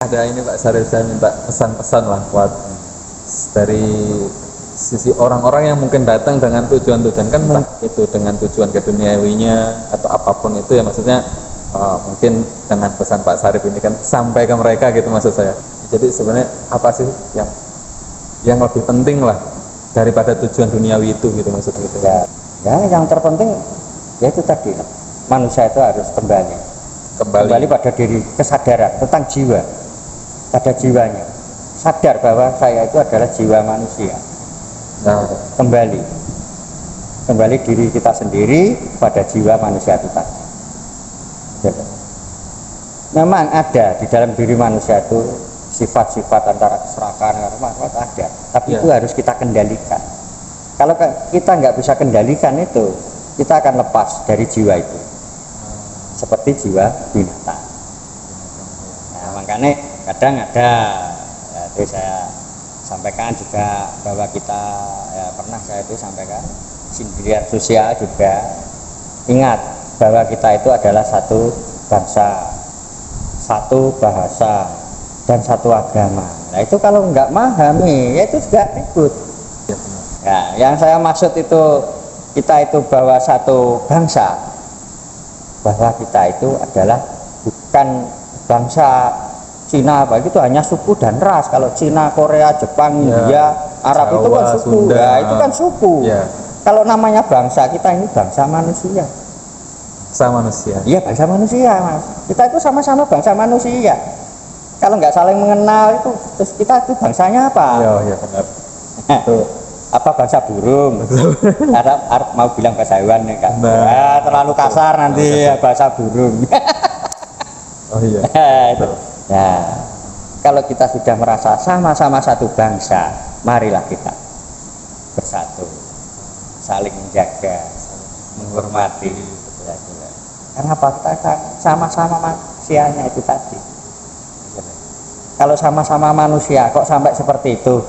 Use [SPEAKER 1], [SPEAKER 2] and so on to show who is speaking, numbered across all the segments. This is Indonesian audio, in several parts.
[SPEAKER 1] Ada ini Pak Syaril, saya minta pesan-pesan lah buat dari sisi orang-orang yang mungkin datang dengan tujuan-tujuan, kan itu dengan tujuan keduniawinya atau apapun itu ya, maksudnya mungkin dengan pesan Pak Syarif ini kan sampai ke mereka gitu maksud saya. Jadi sebenarnya apa sih yang lebih penting lah daripada tujuan duniawi itu gitu maksudnya gitu.
[SPEAKER 2] Ya, yang terpenting ya itu tadi, manusia itu harus kembali pada diri, kesadaran tentang jiwa, pada jiwanya, sadar bahwa saya itu adalah jiwa manusia. Nah, kembali diri kita sendiri pada jiwa manusia itu tadi. Memang ada di dalam diri manusia itu sifat-sifat antara keserakahan ada, tapi itu harus kita kendalikan. Kalau kita nggak bisa kendalikan itu, kita akan lepas dari jiwa itu, seperti jiwa binatang. Nah, makanya kadang ada, itu saya sampaikan juga bahwa kita pernah saya itu sampaikan sindiran sosial juga. Ingat bahwa kita itu adalah satu bangsa, satu bahasa, dan satu agama. Nah itu kalau nggak memahami, ya itu juga ribut. Ya, yang saya maksud itu kita itu bahwa satu bangsa, bahwa kita itu adalah bukan bangsa Cina apa itu hanya suku dan ras. Kalau Cina, Korea, Jepang, India, Arab Jawa, itu kan suku. Sunda, ya, itu kan suku. Ya. Kalau namanya bangsa, kita ini bangsa manusia.
[SPEAKER 1] Bangsa manusia. Iya,
[SPEAKER 2] bangsa manusia, Mas. Kita itu sama-sama bangsa manusia. Kalau nggak saling mengenal itu, terus kita itu bangsanya apa?
[SPEAKER 1] Iya, benar.
[SPEAKER 2] Apa bangsa burung? Arab mau bilang bahasa hewan ya kan? Nah, terlalu kasar nanti ya, bahasa burung.
[SPEAKER 1] Oh iya.
[SPEAKER 2] Itu. Nah, kalau kita sudah merasa sama-sama satu bangsa, marilah kita bersatu, saling menjaga, menghormati. Karena apa? Kita sama-sama manusianya itu tadi. Kalau sama-sama manusia, kok sampai seperti itu?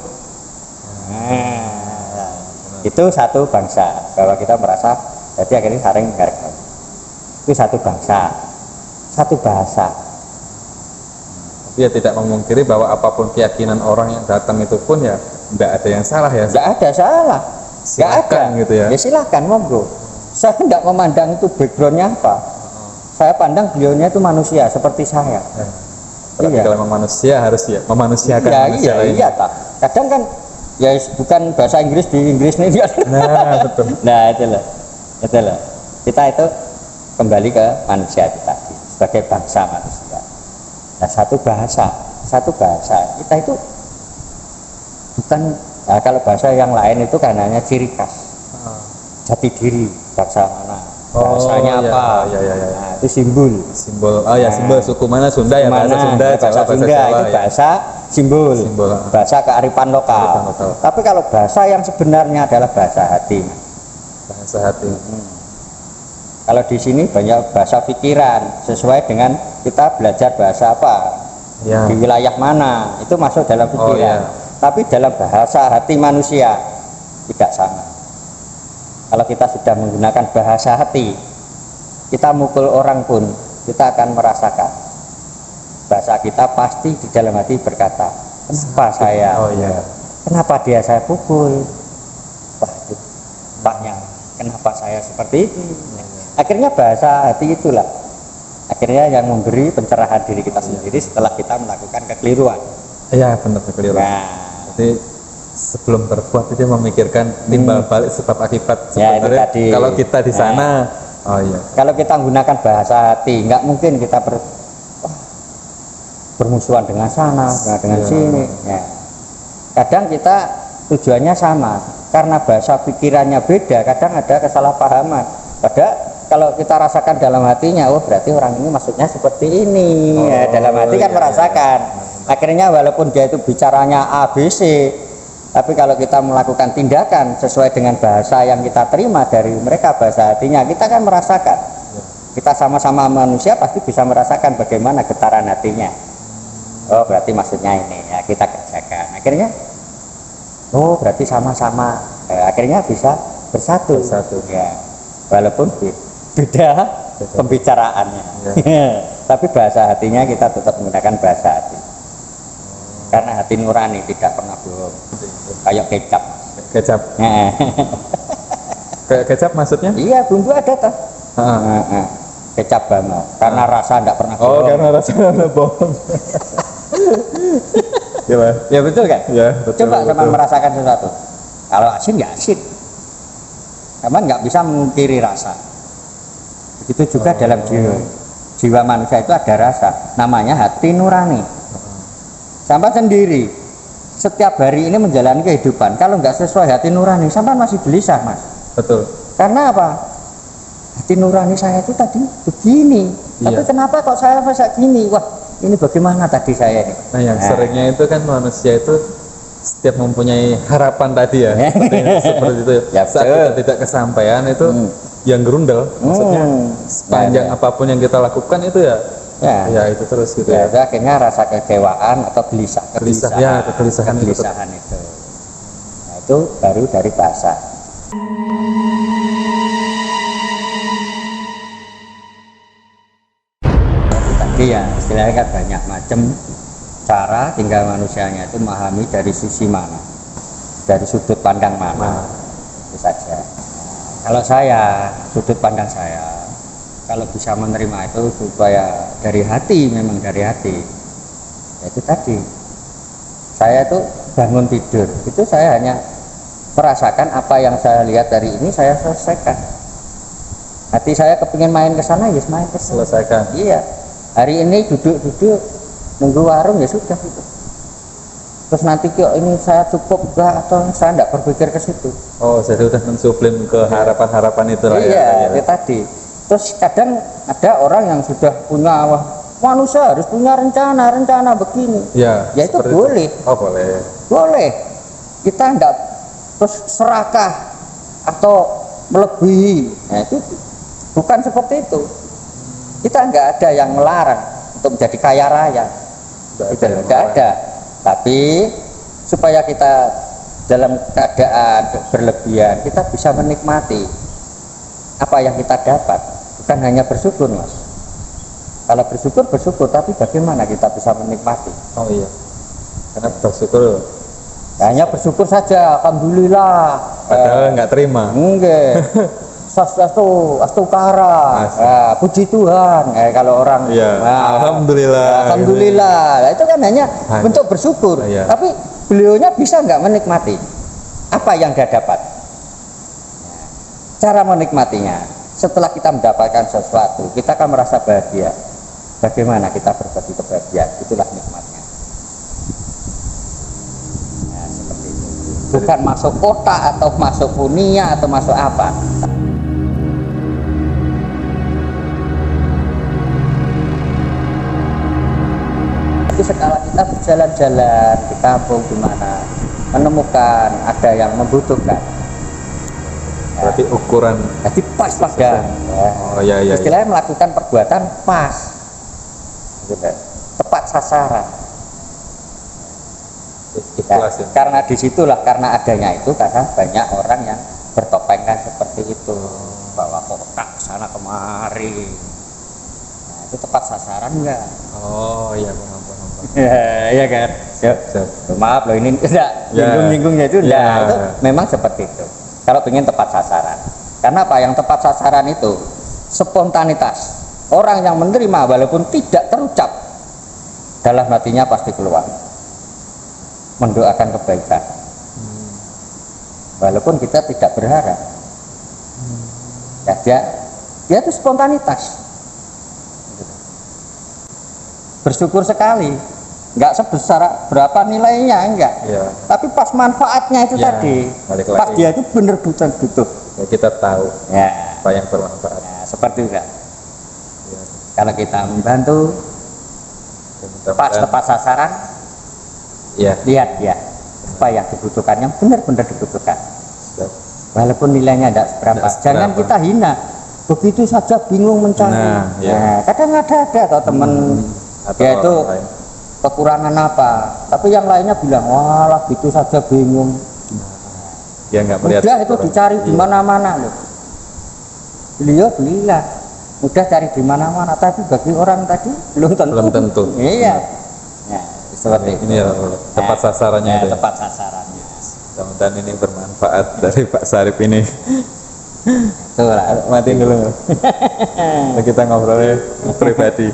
[SPEAKER 2] Nah, itu satu bangsa. Bahwa kita merasa, jadi akhirnya saling menghargai. Itu satu bangsa, satu bahasa.
[SPEAKER 1] Dia tidak memungkiri bahwa apapun keyakinan orang yang datang itu pun ya tidak ada yang salah ya.
[SPEAKER 2] Tidak ada salah, tidak ada
[SPEAKER 1] gitu ya.
[SPEAKER 2] Ya silakan monggo. Saya tidak memandang itu backgroundnya apa. Saya pandang beliaunya itu manusia seperti saya.
[SPEAKER 1] Iya. Kalau memang manusia harus ya memanusiakan manusia lain.
[SPEAKER 2] Iya tak. Kadang kan ya bukan bahasa Inggris di Inggris nih.
[SPEAKER 1] Nah betul.
[SPEAKER 2] Nah itulah. Kita itu kembali ke manusia itu tadi sebagai bangsa manusia. Nah, satu bahasa kita itu bukan, nah, kalau bahasa yang lain itu kan hanya ciri khas, jati diri bangsa mana, bahasanya apa, Nah, itu simbol,
[SPEAKER 1] simbol suku mana, Sunda ya, bahasa Sunda,
[SPEAKER 2] bahasa Sunda itu bahasa simbol, bahasa kearifan lokal. Tapi kalau bahasa yang sebenarnya adalah bahasa hati. Kalau di sini banyak bahasa pikiran, sesuai dengan kita belajar bahasa apa, di wilayah mana, itu masuk dalam pikiran. Tapi dalam bahasa hati manusia tidak sama. Kalau kita sudah menggunakan bahasa hati, kita mukul orang pun kita akan merasakan. Bahasa kita pasti di dalam hati berkata, kenapa saya, kenapa dia saya pukul, kenapa saya seperti ini. Akhirnya bahasa hati itulah akhirnya yang memberi pencerahan diri kita sendiri setelah kita melakukan kekeliruan.
[SPEAKER 1] Iya benar, kekeliruan. Jadi sebelum berbuat itu memikirkan timbal balik sebab akibat. Sebenarnya kalau kita di sana,
[SPEAKER 2] kalau kita menggunakan bahasa hati, nggak mungkin kita bermusuhan dengan sana, dengan sini. Kadang kita tujuannya sama, karena bahasa pikirannya beda. Kadang ada kesalahpahaman. Padahal kalau kita rasakan dalam hatinya, berarti orang ini maksudnya seperti ini. Dalam hati kan merasakan. Akhirnya walaupun dia itu bicaranya A, B, C, tapi kalau kita melakukan tindakan sesuai dengan bahasa yang kita terima dari mereka, bahasa hatinya, kita kan merasakan. Kita sama-sama manusia pasti bisa merasakan bagaimana getaran hatinya. Berarti maksudnya ini, ya kita kerjakan. Akhirnya, berarti sama-sama. Akhirnya bisa bersatu. Ya. Walaupun beda pembicaraannya, tapi bahasa hatinya kita tetap menggunakan bahasa hati. Karena hati nurani tidak pernah bohong. Kayak kecap.
[SPEAKER 1] Kecap. Kayak kecap maksudnya?
[SPEAKER 2] Iya, bumbu ada toh. Kecap banget. Karena rasa tidak pernah bohong.
[SPEAKER 1] Oh, karena rasa tidak bohong. Ya, Pak.
[SPEAKER 2] Ya betul kan?
[SPEAKER 1] Ya, betul.
[SPEAKER 2] Coba sama
[SPEAKER 1] betul.
[SPEAKER 2] merasakan sesuatu. Kalau asin ya asin. Teman nggak bisa mengkiri rasa. Begitu juga dalam jiwa manusia itu ada rasa. Namanya hati nurani. Sampai sendiri. Setiap hari ini menjalani kehidupan. Kalau nggak sesuai hati nurani, sampai masih gelisah, Mas.
[SPEAKER 1] Betul.
[SPEAKER 2] Karena apa? Hati nurani saya itu tadi begini. Tapi
[SPEAKER 1] Iya.
[SPEAKER 2] kenapa kok saya masa gini? Wah, ini bagaimana tadi saya ini?
[SPEAKER 1] Nah, yang seringnya itu kan manusia itu setiap mempunyai harapan tadi ya, seperti itu.
[SPEAKER 2] Ya,
[SPEAKER 1] Saat
[SPEAKER 2] betul.
[SPEAKER 1] kita tidak kesampaian itu yang gerundel, maksudnya sepanjang
[SPEAKER 2] Ya, ya.
[SPEAKER 1] apapun yang kita lakukan itu ya,
[SPEAKER 2] Ya.
[SPEAKER 1] itu terus gitu
[SPEAKER 2] Ya,
[SPEAKER 1] ya.
[SPEAKER 2] itu akhirnya rasa kekecewaan atau kegelisahan
[SPEAKER 1] Kegelisahan
[SPEAKER 2] itu. Nah, itu baru dari bahasa. Tadi ya istilahnya kan banyak macam cara, tinggal manusianya itu memahami dari sisi mana, dari sudut pandang mana, itu saja. Kalau saya, sudut pandang saya, kalau bisa menerima itu supaya dari hati, memang dari hati. Ya itu tadi, saya itu bangun tidur, itu saya hanya merasakan apa yang saya lihat dari ini saya selesaikan. Hati saya kepingin main ke sana, ya main ke sana.
[SPEAKER 1] Selesaikan.
[SPEAKER 2] Iya, hari ini duduk-duduk nunggu warung ya sudah gitu. Terus nanti kok ini saya cukup enggak atau saya enggak berpikir ke situ.
[SPEAKER 1] Oh, jadi udah mensublim ke harapan-harapan itu lah
[SPEAKER 2] Iya,
[SPEAKER 1] ya.
[SPEAKER 2] itu tadi. Terus kadang ada orang yang sudah punya, wah, manusia harus punya rencana begini.
[SPEAKER 1] Ya,
[SPEAKER 2] Ya itu
[SPEAKER 1] seperti
[SPEAKER 2] boleh.
[SPEAKER 1] Oh, boleh.
[SPEAKER 2] Boleh. Kita enggak terus serakah atau melebihi. Nah, itu bukan seperti itu. Kita enggak ada yang melarang untuk menjadi kaya raya. Itu enggak ada. Tapi supaya kita dalam keadaan berlebihan, kita bisa menikmati apa yang kita dapat, bukan hanya bersyukur, Mas. Kalau bersyukur, tapi bagaimana kita bisa menikmati?
[SPEAKER 1] Oh iya. Karena bersyukur.
[SPEAKER 2] Hanya bersyukur saja, alhamdulillah.
[SPEAKER 1] Padahal nggak terima.
[SPEAKER 2] Enggak. Swastiastu, astukara, puji Tuhan. Kalau orang,
[SPEAKER 1] Iya. Alhamdulillah.
[SPEAKER 2] alhamdulillah. Nah, itu kan hanya bentuk bersyukur.
[SPEAKER 1] Iya.
[SPEAKER 2] Tapi beliaunya bisa nggak menikmati apa yang dia dapat? Nah, cara menikmatinya, setelah kita mendapatkan sesuatu, kita akan merasa bahagia. Bagaimana kita berbagi kebahagiaan? Itulah nikmatnya. Nah, seperti itu. Bukan masuk otak atau masuk punia atau masuk apa. Tapi sekala kita berjalan-jalan di kampung di mana menemukan ada yang membutuhkan,
[SPEAKER 1] Berarti ukuran.
[SPEAKER 2] jadi pas pada.
[SPEAKER 1] Oh iya iya.
[SPEAKER 2] Istilahnya melakukan perbuatan pas, gitu. Tepat sasaran.
[SPEAKER 1] Ikhlas ya.
[SPEAKER 2] Karena disitulah, karena adanya itu, karena banyak orang yang bertopeng kan seperti itu, bawa kotak sana kemari. Nah, itu tepat sasaran enggak?
[SPEAKER 1] Oh iya, paham.
[SPEAKER 2] Iya kan. Yuk. Maaf loh, ini enggak nyinggung-nyinggungnya itu enggak.
[SPEAKER 1] Ya.
[SPEAKER 2] Itu memang seperti itu. Kalau ingin tepat sasaran. Karena apa? Yang tepat sasaran itu spontanitas. Orang yang menerima walaupun tidak terucap, dalam hatinya pasti keluar. Mendoakan kebaikan. Walaupun kita tidak berharap. Ya, dia itu spontanitas. Bersyukur sekali. Enggak sebesar berapa nilainya, enggak.
[SPEAKER 1] Iya.
[SPEAKER 2] Tapi pas manfaatnya itu
[SPEAKER 1] Ya,
[SPEAKER 2] tadi,
[SPEAKER 1] balik lagi.
[SPEAKER 2] pas dia itu benar butuh.
[SPEAKER 1] Ya, kita tahu
[SPEAKER 2] Ya,
[SPEAKER 1] apa yang bermanfaat.
[SPEAKER 2] seperti itu.
[SPEAKER 1] Ya.
[SPEAKER 2] Kalau kita membantu pas tepat sasaran,
[SPEAKER 1] Ya.
[SPEAKER 2] lihat ya apa yang dibutuhkan, yang benar-benar dibutuhkan.
[SPEAKER 1] Sudah.
[SPEAKER 2] Walaupun nilainya tidak seberapa,
[SPEAKER 1] Tidak
[SPEAKER 2] jangan
[SPEAKER 1] seberapa.
[SPEAKER 2] kita hina. Begitu saja bingung mencari.
[SPEAKER 1] Nah, ya.
[SPEAKER 2] Kadang ada atau teman
[SPEAKER 1] Atau
[SPEAKER 2] dia itu
[SPEAKER 1] orang lain.
[SPEAKER 2] kekurangan apa, tapi yang lainnya bilang, walah gitu saja bingung.
[SPEAKER 1] Dia nggak melihat.
[SPEAKER 2] Mudah itu
[SPEAKER 1] orang.
[SPEAKER 2] dicari di
[SPEAKER 1] Iya.
[SPEAKER 2] mana-mana loh. Beliau mudah cari di mana-mana, tapi bagi orang tadi belum tentu.
[SPEAKER 1] Belum tentu.
[SPEAKER 2] Iya. Nah, seperti
[SPEAKER 1] ini ya tepat sasarannya itu ya.
[SPEAKER 2] tepat sasarannya.
[SPEAKER 1] Mudah-mudahan ini bermanfaat dari Pak Sarip ini.
[SPEAKER 2] Tuh lah.
[SPEAKER 1] Matiin dulu. Kita ngobrolnya pribadi.